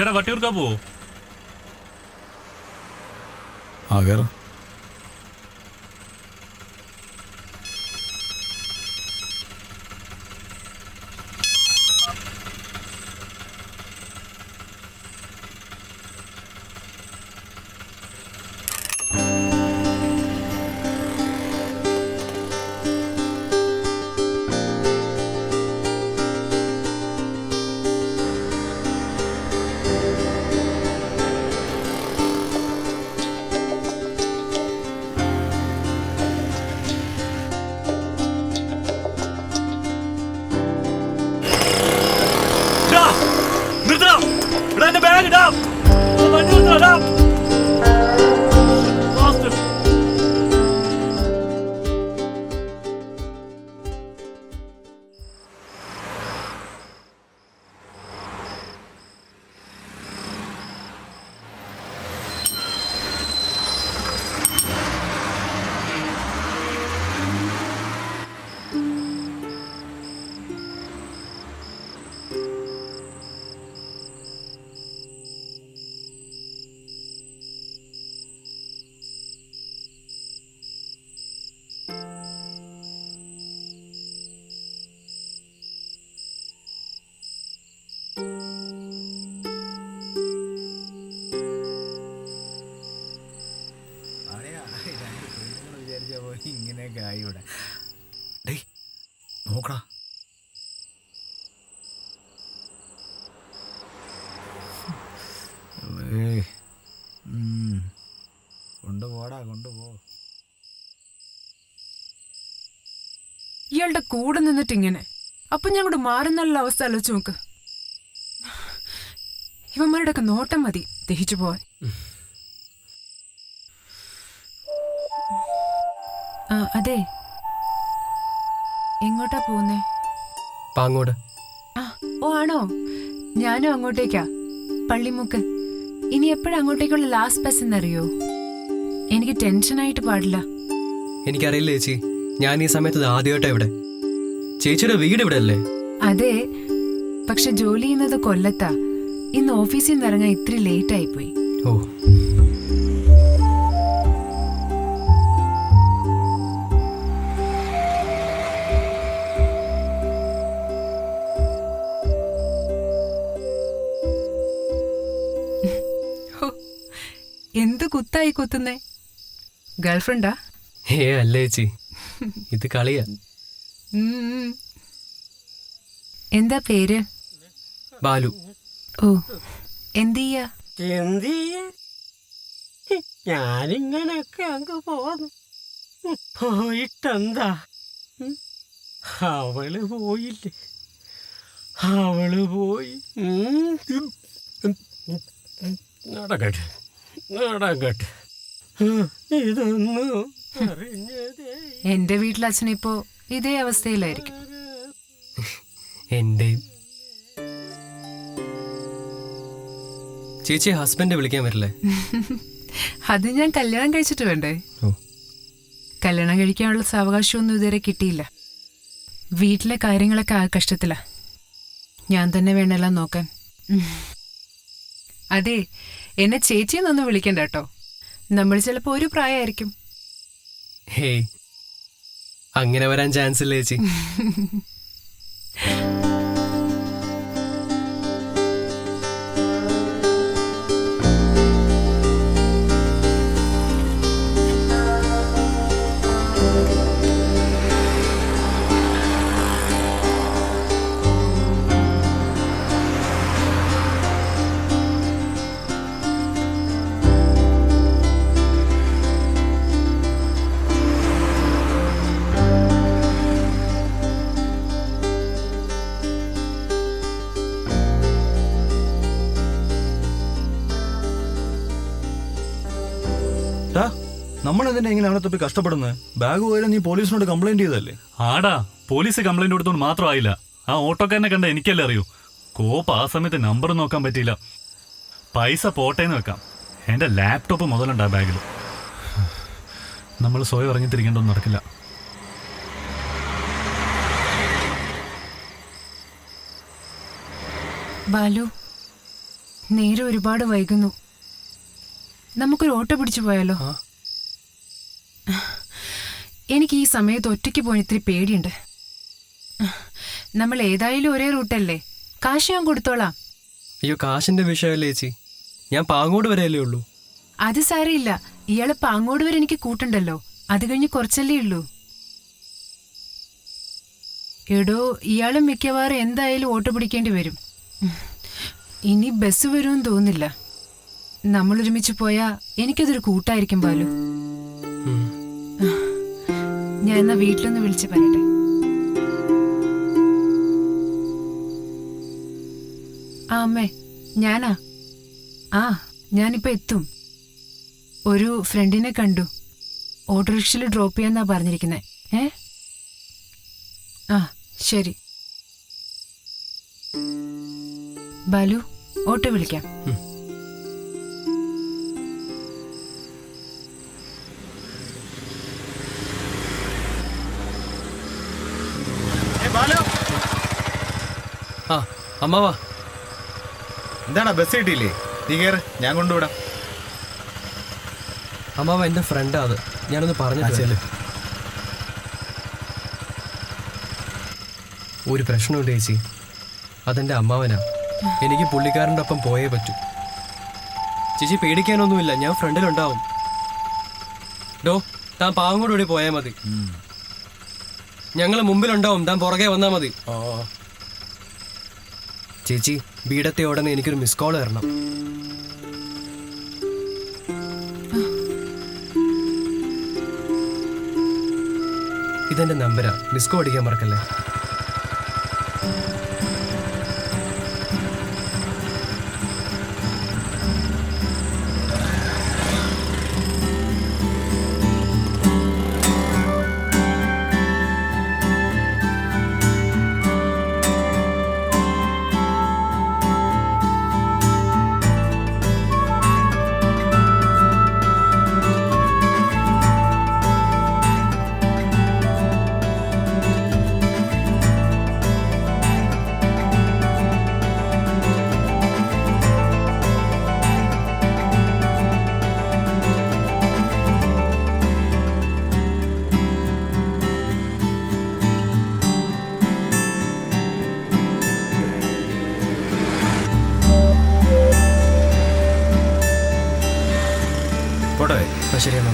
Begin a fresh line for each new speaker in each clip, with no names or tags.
ചേട്ടാ വട്ടിയൂർക്കാ പോവോ?
ആ കയറ.
ഇങ്ങനെയൊക്കെ ആയി ഇവിടെ. നോക്കടാ, കൊണ്ടുപോടാ, കൊണ്ടുപോ.
ഇയാളുടെ കൂടെ നിന്നിട്ട് ഇങ്ങനെ, അപ്പൊ ഞങ്ങളുടെ മാറുന്നുള്ള അവസ്ഥ ആലോചിച്ച് നോക്ക്. ഇവന്മാരുടെ ഒക്കെ നോട്ടം മതി ദഹിച്ചു പോവാൻ. അതെ, എങ്ങോട്ടാ പോകുന്നേ?
പാങ്ങോട്.
ഓ ആണോ? ഞാനും അങ്ങോട്ടേക്കാ, പള്ളിമുക്ക്. ഇനി എപ്പോഴാ അങ്ങോട്ടേക്കുള്ള ലാസ്റ്റ് ബസ് എന്നറിയോ? എനിക്ക് ടെൻഷനായിട്ട് പാടില്ല.
എനിക്കറിയില്ല ചേച്ചി, ഞാൻ ഈ സമയത്ത് ആദ്യമായിട്ടാ ഇവിടെ. ചേച്ചിയുടെ വീട് ഇവിടെ അല്ലേ?
അതെ, പക്ഷെ ജോലി ചെയ്യുന്നത് കൊല്ലത്താ. ഇന്ന് ഓഫീസിൽ നിന്ന് ഇറങ്ങാൻ ഇത്തിരി ലേറ്റ് ആയിപ്പോയി.
ഓ,
എന്ത് കുത്തായി കുത്തുന്നേ? ഗേൾഫ്രണ്ടാ?
അല്ല ചേച്ചി, ഇത് കളിയാ.
എന്താ പേര്?
ബാലു.
ഓ, എന്തിയ്യാ?
ഞാനിങ്ങനൊക്കെ അങ്ങ് പോന്നു. പോയിട്ടെന്താ, അവള് പോയില്ലേ, അവള് പോയി. നടക്കട്ടെ നടക്കട്ടെ, ഇതൊന്നും അറിഞ്ഞതേ.
എന്റെ വീട്ടിലച്ഛനിപ്പോ ഇതേ അവസ്ഥയിലായിരിക്കും.
എന്റെയും. ചേച്ചി ഹസ്ബൻഡ് വിളിക്കാൻ വരില്ലേ?
അത് ഞാൻ കല്യാണം കഴിച്ചിട്ട് വേണ്ടേ?
ഓ,
കല്യാണം കഴിക്കാനുള്ള സാവകാശമൊന്നും ഇതുവരെ കിട്ടിയില്ല. വീട്ടിലെ കാര്യങ്ങളൊക്കെ ആ കഷ്ടത്തിലാ. ഞാൻ തന്നെ വേണമെല്ലാം നോക്കാൻ. അതെ, എന്നെ ചേച്ചിയെന്നൊന്നും വിളിക്കണ്ട കേട്ടോ. നമ്മൾ ചിലപ്പോ ഒരു പ്രായമായിരിക്കും.
ഹേയ്, അങ്ങനെ വരാൻ ചാൻസ് ഇല്ല ചേച്ചി.
നമ്മളെന്തിനാ ഇങ്ങനെ അവനെ തപ്പി കഷ്ടപ്പെടുന്നത്? ബാഗ് പോയാലും നീ പോലീസിനോട് കംപ്ലൈന്റ് ചെയ്തല്ലേ?
ആടാ, പോലീസ് കംപ്ലൈന്റ് കൊടുത്തോണ്ട് മാത്രമായില്ല. ആ ഓട്ടോക്കാരനെ കണ്ട എനിക്കല്ലേ അറിയൂ. കോപ്പ് ആ സമയത്ത് നമ്പർ നോക്കാൻ പറ്റിയില്ല. പൈസ പോട്ടേന്ന് വെക്കാം, എന്റെ ലാപ്ടോപ്പ് മുതലുണ്ടാ ബാഗിൽ. നമ്മൾ സ്വയം ഇറങ്ങിത്തിരിക്കേണ്ടൊന്നും നടക്കില്ല.
ബാലു, നേരെ ഒരുപാട് വൈകുന്നു. നമുക്കൊരു ഓട്ടോ പിടിച്ചു പോയാലോ?
ആ.
എനിക്ക് ഈ സമയത്ത് ഒറ്റയ്ക്ക് പോകാൻ ഇത്തിരി പേടിയുണ്ട്. നമ്മൾ ഏതായാലും ഒരേ റൂട്ടല്ലേ, കാശ് ഞാൻ കൊടുത്തോളാം.
അയ്യോ, കാശിന്റെ വിഷയമല്ലേ ചേച്ചി, ഞാൻ പാങ്ങോട് വരെയല്ലേ ഉള്ളൂ.
അത് സാരമില്ല, ഇയാള് പാങ്ങോട് വരെ എനിക്ക് കൂട്ടുണ്ടല്ലോ, അത് കഴിഞ്ഞ് കുറച്ചല്ലേ ഉള്ളൂ. എടോ, ഇയാളും മിക്കവാറും എന്തായാലും ഓട്ടോ പിടിക്കേണ്ടി വരും. ഇനി ബസ് വരുമെന്ന് തോന്നില്ല. നമ്മൾ ഒരുമിച്ച് പോയാ എനിക്കതൊരു കൂട്ടായിരിക്കും ബാലു.
ഉം.
ഞാൻ എന്നാ വീട്ടിലൊന്ന് വിളിച്ച് പറയട്ടെ. ആ അമ്മേ, ഞാനാ. ആ, ഞാനിപ്പോ എത്തും. ഒരു ഫ്രണ്ടിനെ കണ്ടു, ഓട്ടോറിക്ഷയിൽ ഡ്രോപ്പ് ചെയ്യാന്നാ പറഞ്ഞിരിക്കുന്നെ. ആ ശരി ബാലു, ഓട്ടോ വിളിക്കാം.
ആ അമ്മാവാ,
എന്താടാ ബസ് കിട്ടിയില്ലേ? നീ കയറ്, ഞാൻ കൊണ്ടുവിടാം.
അമ്മാവ എൻ്റെ ഫ്രണ്ടാ, അത് ഞാനൊന്ന് പറഞ്ഞു. ഒരു പ്രശ്നമുണ്ട് ചേച്ചി, അതെൻ്റെ അമ്മാവനാ. എനിക്ക് പുള്ളിക്കാരൻ്റെ ഒപ്പം പോയേ പറ്റൂ. ചേച്ചി പേടിക്കാനൊന്നുമില്ല, ഞാൻ ഫ്രണ്ടിലുണ്ടാവും. ഡോ, താൻ പാവങ്ങോട് കൂടി പോയാൽ മതി. ഞങ്ങൾ മുമ്പിലുണ്ടാവും, താൻ പുറകെ വന്നാൽ മതി. ചേച്ചി വീടത്തെ ഉടനെ എനിക്കൊരു മിസ് കോൾ തരണം. ഇതെന്റെ നമ്പരാ, മിസ് കോൾ അടിക്കാൻ മറക്കല്ലേ. ശരി എന്നാ.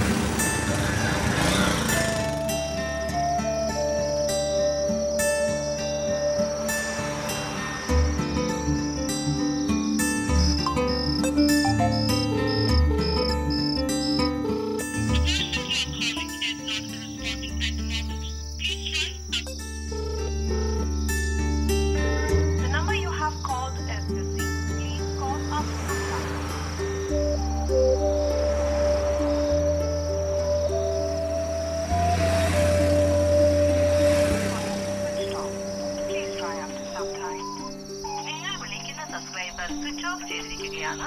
സ്വിച്ച് ഓഫ് ചെയ്തിരിക്കുകയാണ്.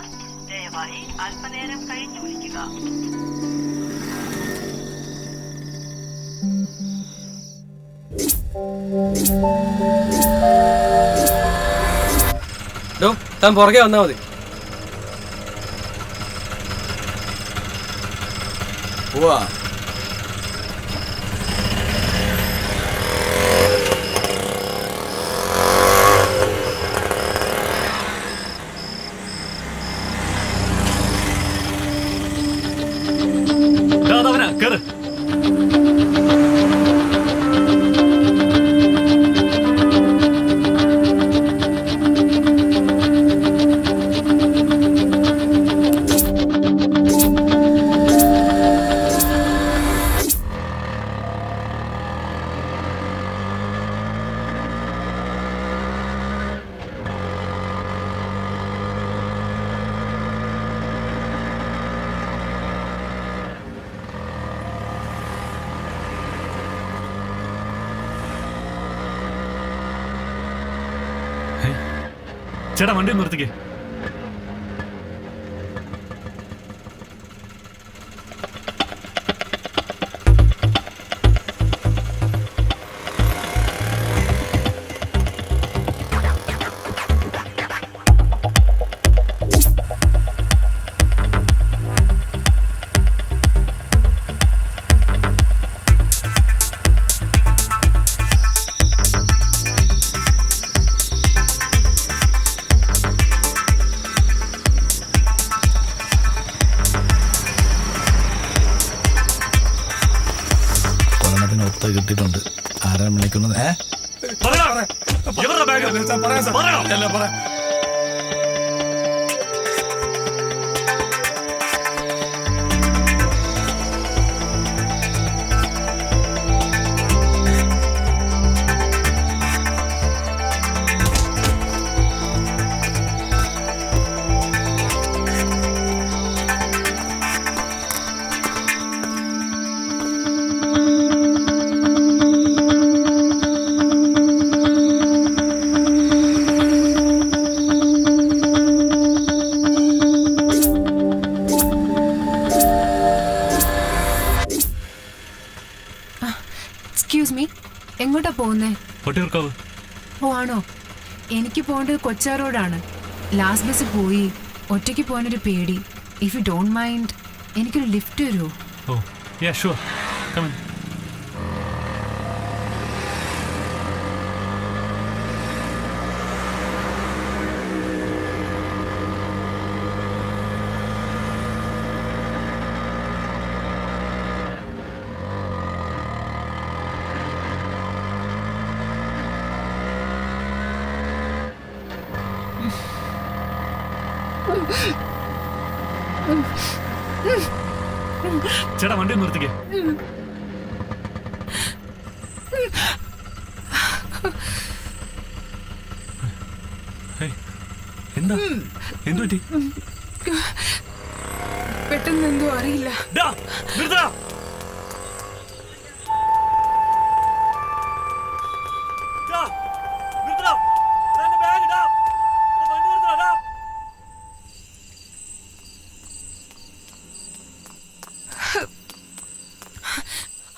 ദയവായി അല്പനേരം കഴിഞ്ഞു വിളിക്കുക.
താൻ പുറകെ വന്നാ മതി.
പോവാ.
കേറ്. ചേട്ടാ വണ്ടി നിർത്തിക്കേ.
സാധനം ഒത്ത കിട്ടിയിട്ടുണ്ട്. ആരാ വിളിക്കുന്നത്?
എവരുടെ ബാഗ്? പറയണം.
എക്സ്ക്യൂസ് മീ, എങ്ങോട്ടാ പോകുന്നേ?
കൊട്ടിയൂർക്കാവ്.
ഓ ആണോ? എനിക്ക് പോകേണ്ടത് കൊച്ചാറോടാണ്. ലാസ്റ്റ് ബസ് പോയി. ഒറ്റയ്ക്ക് പോകാനൊരു പേടി. ഇഫ് യു ഡോണ്ട് മൈൻഡ് എനിക്കൊരു ലിഫ്റ്റ് തരുമോ?
ഓ യാ ഷുവർ, കം ഇൻ. ചേട്ടാ വണ്ടി ഒന്ന് നിർത്തിക്കേ. എന്താ എന്തു പറ്റി?
പെട്ടെന്ന് എന്തോ അറിയില്ല.
നിർത്തടാ.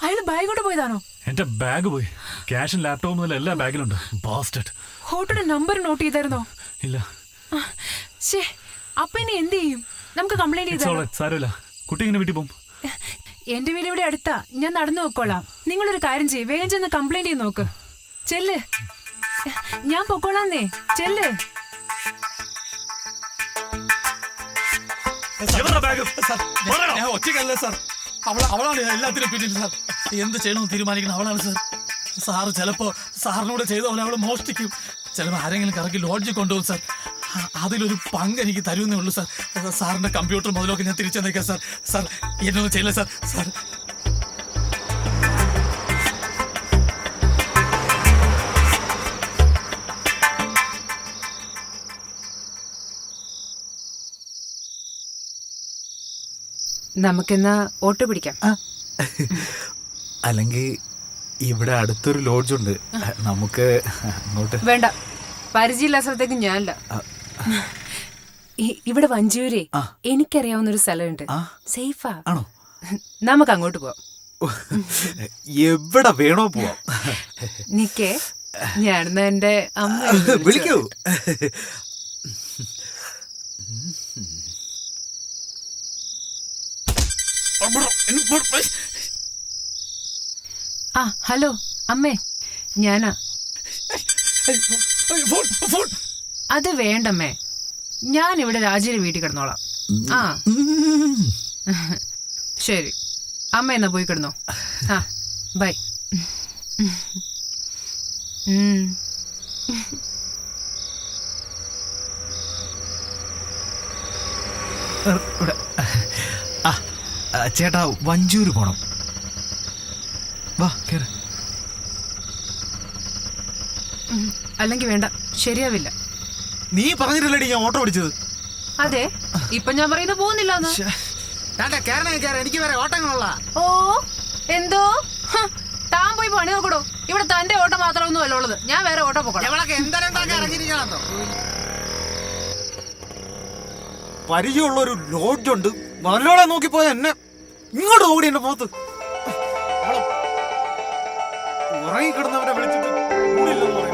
അയാൾ ബാഗ് കൊണ്ട് പോയതാണോ?
എന്റെ ബാഗ് പോയി. ക്യാഷും ലാപ്ടോപ്പും മുതൽ എല്ലാ ബാഗിലുണ്ട്. ബാസ്റ്റഡ്.
ഹോട്ടലിന്റെ നമ്പർ നോട്ട് ചെയ്തായിരുന്നോ?
ഇല്ല.
ശേ, അപ്പൊ ഇനി എന്ത് ചെയ്യും? നമുക്ക് കംപ്ലൈന്റ് ചെയ്താലോ?
സാരമില്ല, കുട്ടി ഇങ്ങനെ വീട്ടിൽ പോകും.
എന്റെ വീട് ഇവിടെ അടുത്താ, ഞാൻ നടന്നു നോക്കോളാം. നിങ്ങളൊരു കാര്യം ചെയ്യ്, വേഗം ചെന്ന് കംപ്ലൈന്റ് ചെയ്ത് നോക്ക്. ചെല്ല്, ഞാൻ പൊക്കോളാന്നേ. ചെല്ല്.
ഞാൻ ഒറ്റയ്ക്കല്ല സാർ, അവളാണ് എല്ലാത്തിനും പിന്നിൽ സാർ. എന്ത് ചെയ്യണമെന്ന് തീരുമാനിക്കണം അവളാണ് സാർ. സാറ് ചിലപ്പോ സാറിനൂടെ ചെയ്ത പോലെ അവള് മോഷ്ടിക്കും. ചിലപ്പോൾ ആരെങ്കിലും കറക്കി ലോഡ്ജിൽ കൊണ്ടുപോകും സാർ. അതിലൊരു പങ്ക് എനിക്ക് തരുന്നേ ഉള്ളൂ സാർ. സാറിന്റെ കമ്പ്യൂട്ടർ മുതലൊക്കെ ഞാൻ തിരിച്ചെന്നേക്കാം സാർ. സാർ എന്നൊന്നും ചെയ്യില്ല സാർ. സാർ
നമുക്കെന്നാ ഓട്ടോ പിടിക്കാം.
അല്ലെങ്കിൽ ഇവിടെ അടുത്തൊരു ലോഡ്ജ് ഉണ്ട്, നമുക്ക് അങ്ങോട്ട്.
വേണ്ട, പരിചയമില്ലാത്ത സ്ഥലത്തേക്ക് ഞാനല്ല. ഇവിടെ വഞ്ചൂരെ എനിക്കറിയാവുന്ന ഒരു സ്ഥലമുണ്ട്, സേഫാ.
ആണോ?
നമുക്ക് അങ്ങോട്ട് പോവാം.
എവിടെ വേണോ പോവാം.
നിക്കേ, ഞാനെന്നാ എന്റെ അമ്മ
വിളിക്കൂ.
ആ ഹലോ അമ്മേ, ഞാനാ. അത് വേണ്ടമ്മേ, ഞാൻ ഇവിടെ രാജയുടെ വീട്ടിൽ കിടന്നോളാം. ആ ശരി അമ്മ എന്നാ പോയി കിടന്നോ. ആ ബൈ.
ചേട്ടാ വഞ്ചൂര് പോണം, വാ കേറ്.
അല്ലെങ്കിൽ വേണ്ട, ശരിയാവില്ല.
നീ പറഞ്ഞിട്ടല്ലേടി ഞാൻ ഓട്ടോ പിടിച്ചത്.
അതെ, ഇപ്പൊ ഞാൻ പറയുന്നത് പോകുന്നില്ല.
എനിക്ക് വേറെ ഓട്ടങ്ങളുള്ള.
ഓ എന്തോ താൻ പോയി പണി നോക്കടോ. ഇവിടെ തന്റെ ഓട്ടം മാത്രമൊന്നും അല്ല ഉള്ളത്, ഞാൻ വേറെ ഓട്ടോ പോകണം.
പരിചയമുള്ളൊരു ലോഡ്ജ് ഉണ്ട്, നല്ലോണം നോക്കിപ്പോയ എന്നെ ഇങ്ങോട്ട് ഓടി എന്റെ മുഖത്ത്. ഉറങ്ങിക്കിടന്നവരെ വിളിച്ചിട്ട് കൂടില്ലെന്ന് പറയും.